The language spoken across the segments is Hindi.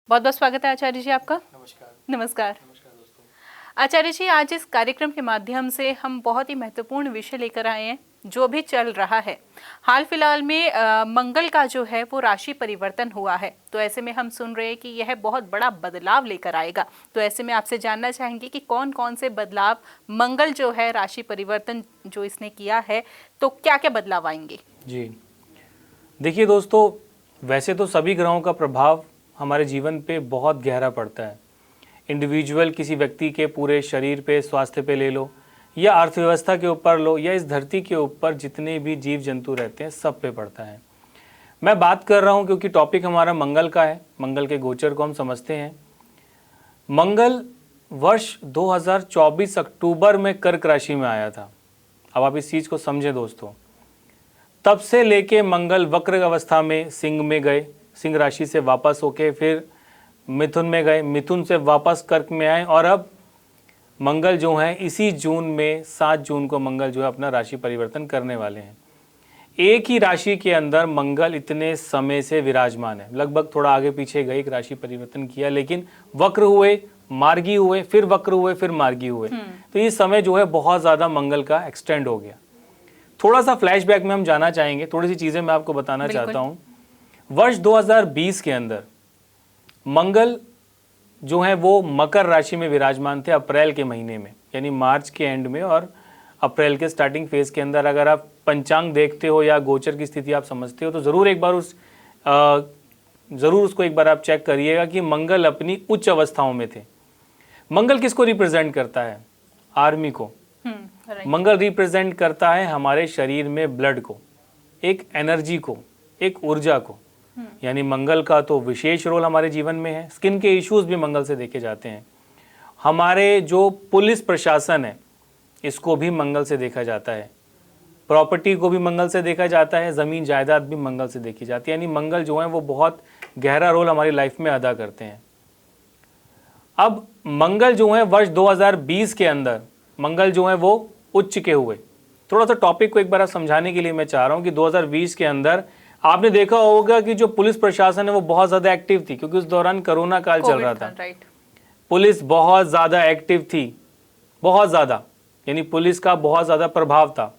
बहुत बहुत स्वागत है आचार्य जी आपका। नमस्कार। नमस्कार दोस्तों। आचार्य जी, आज इस कार्यक्रम के माध्यम से हम बहुत ही महत्वपूर्ण विषय लेकर आए हैं जो भी चल रहा है। हाल फिलहाल में मंगल का जो है वो राशि परिवर्तन हुआ है, तो ऐसे में हम सुन रहे हैं कि यह बहुत बड़ा बदलाव लेकर आएगा। तो ऐसे में आपसे जानना चाहेंगे कि कौन कौन से बदलाव मंगल जो है राशि परिवर्तन जो इसने किया है, तो क्या क्या बदलाव आएंगे। जी देखिए दोस्तों, वैसे तो सभी ग्रहों का प्रभाव हमारे जीवन पे बहुत गहरा पड़ता है। इंडिविजुअल किसी व्यक्ति के पूरे शरीर पे, स्वास्थ्य पे ले लो, या अर्थव्यवस्था के ऊपर लो, या इस धरती के ऊपर जितने भी जीव जंतु रहते हैं सब पे पड़ता है। मैं बात कर रहा हूँ क्योंकि टॉपिक हमारा मंगल का है। मंगल के गोचर को हम समझते हैं। मंगल वर्ष 2024 अक्टूबर में कर्क राशि में आया था। अब आप इस चीज़ को समझें दोस्तों। तब से लेके मंगल वक्र अवस्था में सिंह में गए, सिंह राशि से वापस होके फिर मिथुन में गए, मिथुन से वापस कर्क में आए, और अब मंगल जो है इसी जून में 7 जून को मंगल जो है अपना राशि परिवर्तन करने वाले हैं। एक ही राशि के अंदर मंगल इतने समय से विराजमान है, लगभग थोड़ा आगे पीछे गए, एक राशि परिवर्तन किया, लेकिन वक्र हुए, मार्गी हुए, फिर वक्र हुए, फिर मार्गी हुए। तो ये समय जो है बहुत ज़्यादा मंगल का एक्सटेंड हो गया। थोड़ा सा फ्लैशबैक में हम जाना चाहेंगे, थोड़ी सी चीज़ें मैं आपको बताना चाहता हूँ। वर्ष 2020 के अंदर मंगल जो है वो मकर राशि में विराजमान थे अप्रैल के महीने में, यानी मार्च के एंड में और अप्रैल के स्टार्टिंग फेज के अंदर। अगर आप पंचांग देखते हो या गोचर की स्थिति आप समझते हो तो ज़रूर एक बार उसको एक बार आप चेक करिएगा कि मंगल अपनी उच्च अवस्थाओं में थे। मंगल किसको रिप्रेजेंट करता है? आर्मी को। मंगल रिप्रेजेंट करता है हमारे शरीर में ब्लड को, एक एनर्जी को, एक ऊर्जा को। यानी मंगल का तो विशेष रोल हमारे जीवन में है। स्किन के इश्यूज भी मंगल से देखे जाते हैं। हमारे जो पुलिस प्रशासन है इसको भी मंगल से देखा जाता है। प्रॉपर्टी को भी मंगल से देखा जाता है, ज़मीन जायदाद भी मंगल से देखी जाती है। यानी मंगल जो है वो बहुत गहरा रोल हमारी लाइफ में अदा करते हैं। अब मंगल जो है वर्ष 2020 के अंदर मंगल जो है वो उच्च के हुए। थोड़ा सा टॉपिक को एक बार समझाने के लिए मैं चाह रहा हूँ कि 2020 के अंदर आपने देखा होगा कि जो पुलिस प्रशासन है वो बहुत ज़्यादा एक्टिव थी, क्योंकि उस दौरान कोरोना काल चल रहा था। पुलिस बहुत ज़्यादा एक्टिव थी, बहुत ज़्यादा, यानी पुलिस का बहुत ज़्यादा प्रभाव था।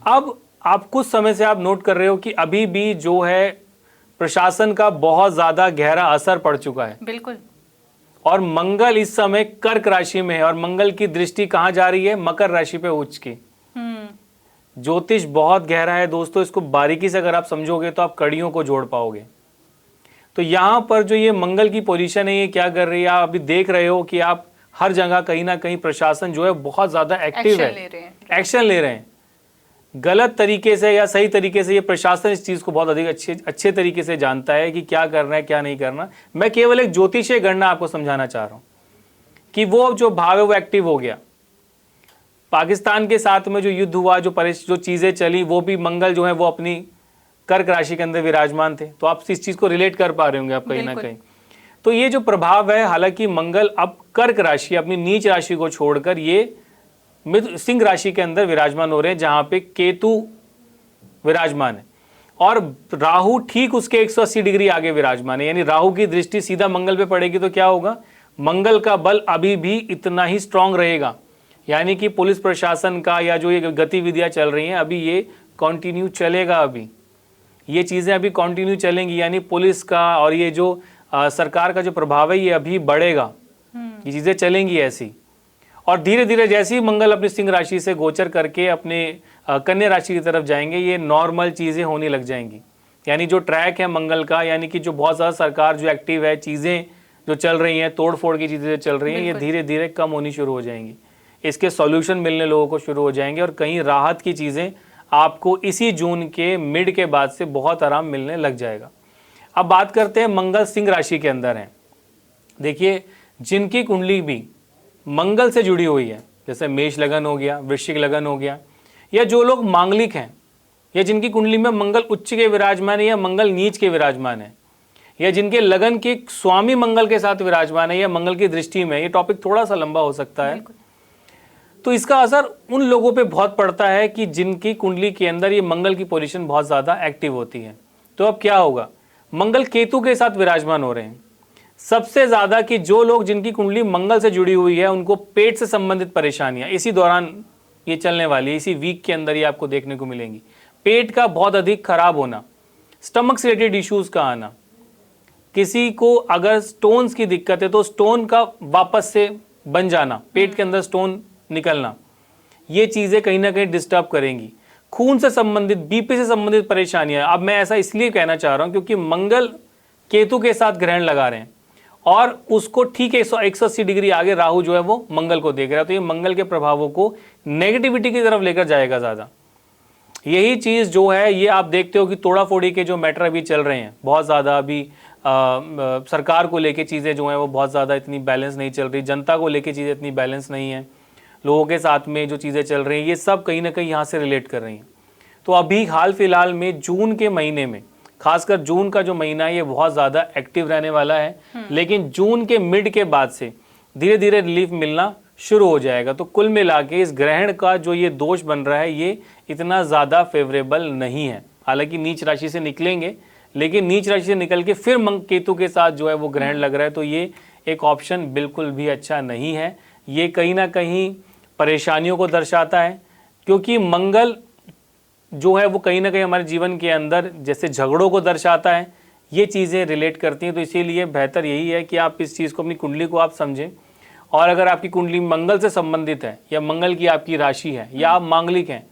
अब आप कुछ समय से आप नोट कर रहे हो कि अभी भी जो है प्रशासन का बहुत ज़्यादा गहरा असर पड़ चुका है। बिल्कुल। और मंगल इस समय कर्क राशि में है और मंगल की दृष्टि कहाँ जा रही है? मकर राशि पे उच्च की। ज्योतिष बहुत गहरा है दोस्तों, इसको बारीकी से अगर आप समझोगे तो आप कड़ियों को जोड़ पाओगे। तो यहाँ पर जो ये मंगल की पोजीशन है ये क्या कर रही है? आप अभी देख रहे हो कि आप हर जगह कहीं ना कहीं प्रशासन जो है बहुत ज़्यादा एक्टिव है, एक्शन ले रहे हैं। गलत तरीके से या सही तरीके से ये प्रशासन इस चीज़ को बहुत अधिक अच्छे तरीके से जानता है कि क्या करना है क्या नहीं करना। मैं केवल एक ज्योतिषीय गणना आपको समझाना चाह रहा हूँ कि वो जो भाव है वो एक्टिव हो गया। पाकिस्तान के साथ में जो युद्ध हुआ, जो चीज़ें चली, वो भी मंगल जो है वो अपनी कर्क राशि के अंदर विराजमान थे। तो आप इस चीज़ को रिलेट कर पा रहे होंगे आप कहीं ना कहीं। तो ये जो प्रभाव है, हालांकि मंगल अब कर्क राशि अपनी नीच राशि को छोड़कर ये सिंह राशि के अंदर विराजमान हो रहे हैं, जहाँ पे केतु विराजमान है और राहु ठीक उसके 180 डिग्री आगे विराजमान है। यानी राहु की दृष्टि सीधा मंगल पे पड़ेगी तो क्या होगा? मंगल का बल अभी भी इतना ही स्ट्रांग रहेगा। यानी कि पुलिस प्रशासन का या जो ये गतिविधियां चल रही हैं अभी ये कंटिन्यू चलेगा। अभी ये चीज़ें अभी कंटिन्यू चलेंगी। यानी पुलिस का और ये जो सरकार का जो प्रभाव है ये अभी बढ़ेगा। ये चीज़ें चलेंगी ऐसी। और धीरे धीरे जैसे ही मंगल अपनी सिंह राशि से गोचर करके अपने कन्या राशि की तरफ जाएंगे, ये नॉर्मल चीज़ें होने लग जाएंगी। यानी जो ट्रैक है मंगल का, यानी कि जो बहुत ज़्यादा सरकार जो एक्टिव है, चीज़ें जो चल रही हैं, तोड़ फोड़ की चीज़ें चल रही हैं, ये धीरे धीरे कम होनी शुरू हो जाएंगी। इसके सॉल्यूशन मिलने लोगों को शुरू हो जाएंगे और कहीं राहत की चीज़ें आपको इसी जून के मिड के बाद से बहुत आराम मिलने लग जाएगा। अब बात करते हैं मंगल सिंह राशि के अंदर है। देखिए, जिनकी कुंडली भी मंगल से जुड़ी हुई है, जैसे मेष लगन हो गया, वृश्चिक लगन हो गया, या जो लोग मांगलिक हैं, या जिनकी कुंडली में मंगल उच्च के विराजमान है या मंगल नीच के विराजमान है, या जिनके लगन के स्वामी मंगल के साथ विराजमान है या मंगल की दृष्टि में, ये टॉपिक थोड़ा सा लंबा हो सकता है। तो इसका असर उन लोगों पे बहुत पड़ता है कि जिनकी कुंडली के अंदर ये मंगल की पोजीशन बहुत ज़्यादा एक्टिव होती है। तो अब क्या होगा? मंगल केतु के साथ विराजमान हो रहे हैं। सबसे ज्यादा कि जो लोग जिनकी कुंडली मंगल से जुड़ी हुई है उनको पेट से संबंधित परेशानियां इसी दौरान ये चलने वाली है, इसी वीक के अंदर ये आपको देखने को मिलेंगी। पेट का बहुत अधिक खराब होना, स्टमक से रिलेटेड इश्यूज का आना, किसी को अगर स्टोन्स की दिक्कत है तो स्टोन का वापस से बन जाना, पेट के अंदर स्टोन निकलना, ये चीजें कहीं ना कहीं डिस्टर्ब करेंगी। खून से संबंधित, बीपी से संबंधित परेशानियां, अब मैं ऐसा इसलिए कहना चाह रहा हूं क्योंकि मंगल केतु के साथ ग्रहण लगा रहे हैं और उसको ठीक 180 डिग्री आगे राहु जो है वो मंगल को देख रहा है, तो ये मंगल के प्रभावों को नेगेटिविटी की तरफ लेकर जाएगा ज्यादा। यही चीज जो है ये आप देखते हो कि तोड़ा फोड़ी के जो मैटर अभी चल रहे हैं बहुत ज्यादा, अभी सरकार को लेके चीजें जो है वो बहुत ज्यादा इतनी बैलेंस नहीं चल रही, जनता को लेके चीजें इतनी बैलेंस नहीं है, लोगों के साथ में जो चीजें चल रही हैं ये सब कहीं ना कहीं यहाँ से रिलेट कर रही हैं। तो अभी हाल फिलहाल में जून के महीने में, खासकर जून का जो महीना है ये बहुत ज़्यादा एक्टिव रहने वाला है, लेकिन जून के मिड के बाद से धीरे धीरे रिलीफ मिलना शुरू हो जाएगा। तो कुल मिला के इस ग्रहण का जो ये दोष बन रहा है ये इतना ज़्यादा फेवरेबल नहीं है। हालांकि नीच राशि से निकलेंगे, लेकिन नीच राशि से निकल के फिर केतु के साथ जो है वो ग्रहण लग रहा है, तो ये एक ऑप्शन बिल्कुल भी अच्छा नहीं है। ये कहीं ना कहीं परेशानियों को दर्शाता है, क्योंकि मंगल जो है वो कहीं ना कहीं हमारे जीवन के अंदर जैसे झगड़ों को दर्शाता है, ये चीज़ें रिलेट करती हैं। तो इसीलिए बेहतर यही है कि आप इस चीज़ को, अपनी कुंडली को आप समझें, और अगर आपकी कुंडली मंगल से संबंधित है या मंगल की आपकी राशि है या आप मांगलिक हैं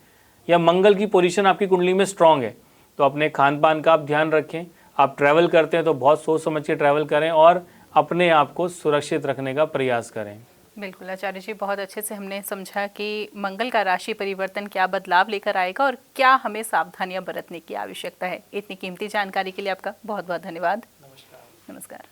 या मंगल की पोजीशन आपकी कुंडली में स्ट्रांग है, तो अपने खान पान का आप ध्यान रखें। आप ट्रैवल करते हैं तो बहुत सोच समझ के ट्रैवल करें और अपने आप को सुरक्षित रखने का प्रयास करें। बिल्कुल आचार्य जी, बहुत अच्छे से हमने समझा कि मंगल का राशि परिवर्तन क्या बदलाव लेकर आएगा और क्या हमें सावधानियां बरतने की आवश्यकता है। इतनी कीमती जानकारी के लिए आपका बहुत बहुत धन्यवाद। नमस्कार। नमस्कार।